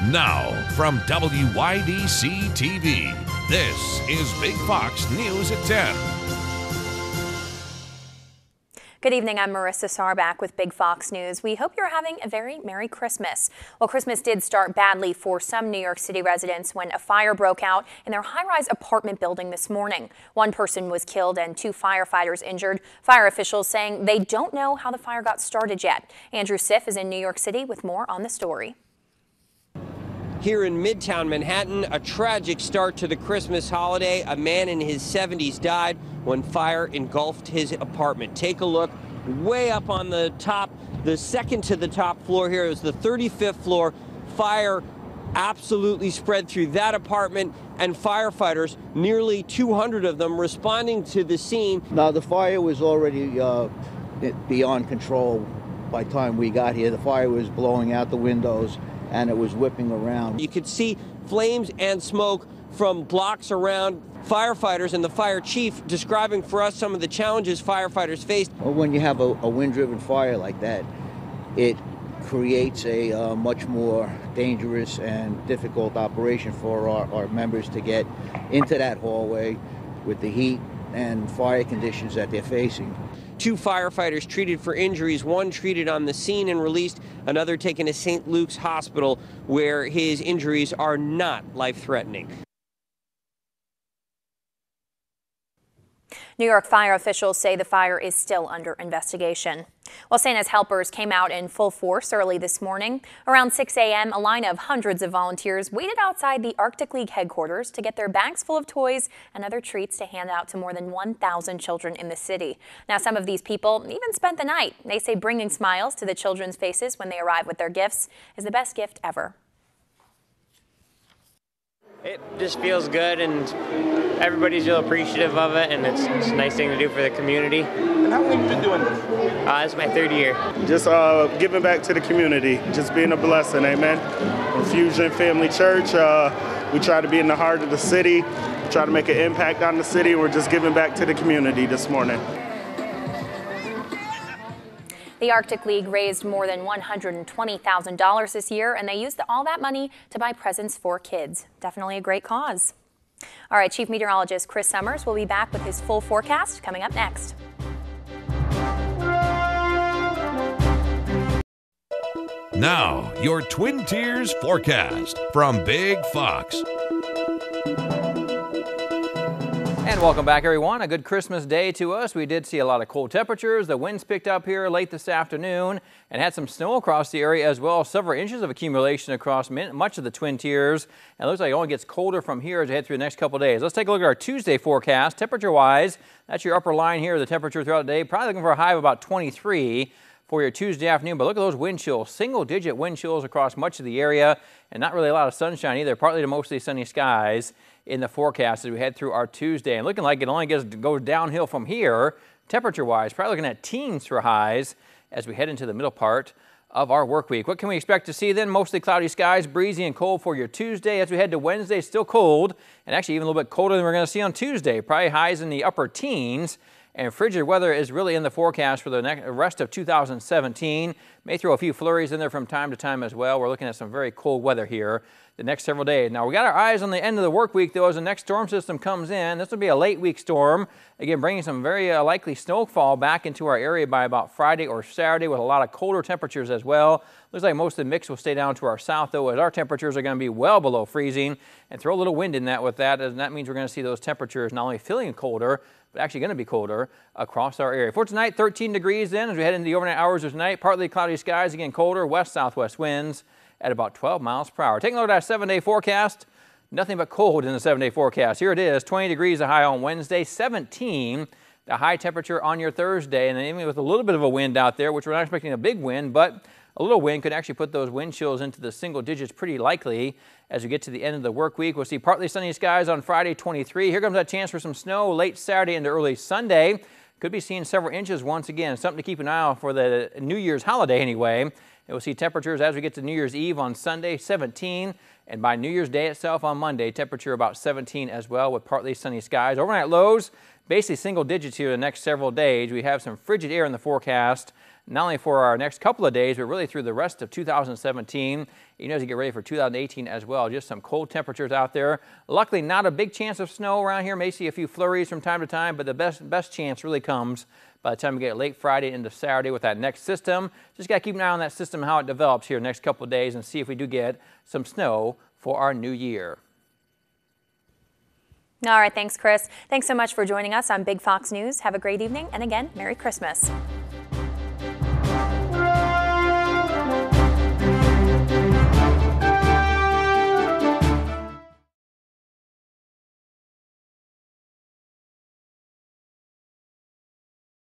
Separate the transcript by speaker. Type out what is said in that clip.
Speaker 1: Now, from WYDC TV, this is Big Fox News at 10.
Speaker 2: Good evening, I'm Marissa Sarback with Big Fox News. We hope you're having a very Merry Christmas. Well, Christmas did start badly for some New York City residents when a fire broke out in their high-rise apartment building this morning. One person was killed and 2 firefighters injured. Fire officials saying they don't know how the fire got started yet. Andrew Siff is in New York City with more on the story.
Speaker 3: Here in Midtown Manhattan, a tragic start to the Christmas holiday. A man in his 70s died when fire engulfed his apartment. Take a look way up on the top, the second to the top floor here. It was the 35th floor. Fire absolutely spread through that apartment, and firefighters, nearly 200 of them, responding to the scene.
Speaker 4: Now, the fire was already beyond control by the time we got here. The fire was blowing out the windows and it was whipping around.
Speaker 3: You could see flames and smoke from blocks around. Firefighters and the fire chief describing for us some of the challenges firefighters faced.
Speaker 4: Well, when you have a wind-driven fire like that, it creates a much more dangerous and difficult operation for our members to get into that hallway with the heat and fire conditions that they're facing.
Speaker 3: 2 firefighters treated for injuries, 1 treated on the scene and released, another taken to St. Luke's Hospital where his injuries are not life-threatening.
Speaker 2: New York fire officials say the fire is still under investigation. Well, Santa's helpers came out in full force early this morning. Around 6 a.m., a line of hundreds of volunteers waited outside the Arctic League headquarters to get their bags full of toys and other treats to hand out to more than 1,000 children in the city. Now, some of these people even spent the night. They say bringing smiles to the children's faces when they arrive with their gifts is the best gift ever.
Speaker 5: It just feels good, and everybody's real appreciative of it, and it's a nice thing to do for the community.
Speaker 6: And how long have you been doing this?
Speaker 5: It's my 3rd year.
Speaker 6: Just giving back to the community, just being a blessing, amen. Infusion Family Church, we try to be in the heart of the city, try to make an impact on the city. We're just giving back to the community this morning.
Speaker 2: The Arctic League raised more than $120,000 this year, and they used all that money to buy presents for kids. Definitely a great cause. All right, Chief Meteorologist Chris Summers will be back with his full forecast coming up next.
Speaker 1: Now, your Twin Tiers forecast from Big Fox.
Speaker 7: And welcome back, everyone. A good Christmas day to us. We did see a lot of cold temperatures. The winds picked up here late this afternoon and had some snow across the area as well. Several inches of accumulation across much of the Twin Tiers. And it looks like it only gets colder from here as we head through the next couple of days. Let's take a look at our Tuesday forecast. Temperature-wise, that's your upper line here, the temperature throughout the day. Probably looking for a high of about 23 for your Tuesday afternoon. But look at those wind chills. Single-digit wind chills across much of the area. And not really a lot of sunshine either, partly to mostly sunny skies in the forecast as we head through our Tuesday. And looking like it only goes downhill from here, temperature-wise, probably looking at teens for highs as we head into the middle part of our work week. What can we expect to see then? Mostly cloudy skies, breezy and cold for your Tuesday. As we head to Wednesday, still cold, and actually even a little bit colder than we're going to see on Tuesday. Probably highs in the upper teens. And frigid weather is really in the forecast for the rest of 2017. May throw a few flurries in there from time to time as well. We're looking at some very cold weather here the next several days. Now, we got our eyes on the end of the work week, though, as the next storm system comes in. This will be a late week storm, again, bringing some very likely snowfall back into our area by about Friday or Saturday with a lot of colder temperatures as well. Looks like most of the mix will stay down to our south, though, as our temperatures are going to be well below freezing, and throw a little wind in that with that, and that means we're going to see those temperatures not only feeling colder, but actually going to be colder across our area. For tonight, 13 degrees then as we head into the overnight hours of tonight. Partly cloudy skies, again colder, west-southwest winds at about 12 miles per hour. Taking a look at our 7-day forecast, nothing but cold in the 7-day forecast. Here it is, 20 degrees the high on Wednesday, 17 the high temperature on your Thursday, and then even with a little bit of a wind out there, which we're not expecting a big wind, but a little wind could actually put those wind chills into the single digits pretty likely as we get to the end of the work week. We'll see partly sunny skies on Friday, 23. Here comes that chance for some snow late Saturday into early Sunday. Could be seeing several inches once again. Something to keep an eye on for the New Year's holiday anyway. And we'll see temperatures as we get to New Year's Eve on Sunday, 17, And by New Year's Day itself on Monday, temperature about 17 as well with partly sunny skies. Overnight lows, basically single digits here the next several days. We have some frigid air in the forecast, not only for our next couple of days, but really through the rest of 2017. You know, as you get ready for 2018 as well, just some cold temperatures out there. Luckily, not a big chance of snow around here. May see a few flurries from time to time, but the best chance really comes by the time we get late Friday into Saturday with that next system. Just got to keep an eye on that system, how it develops here the next couple of days, and see if we do get some snow for our new year.
Speaker 2: All right, thanks, Chris. Thanks so much for joining us on Big Fox News. Have a great evening, and again, Merry Christmas.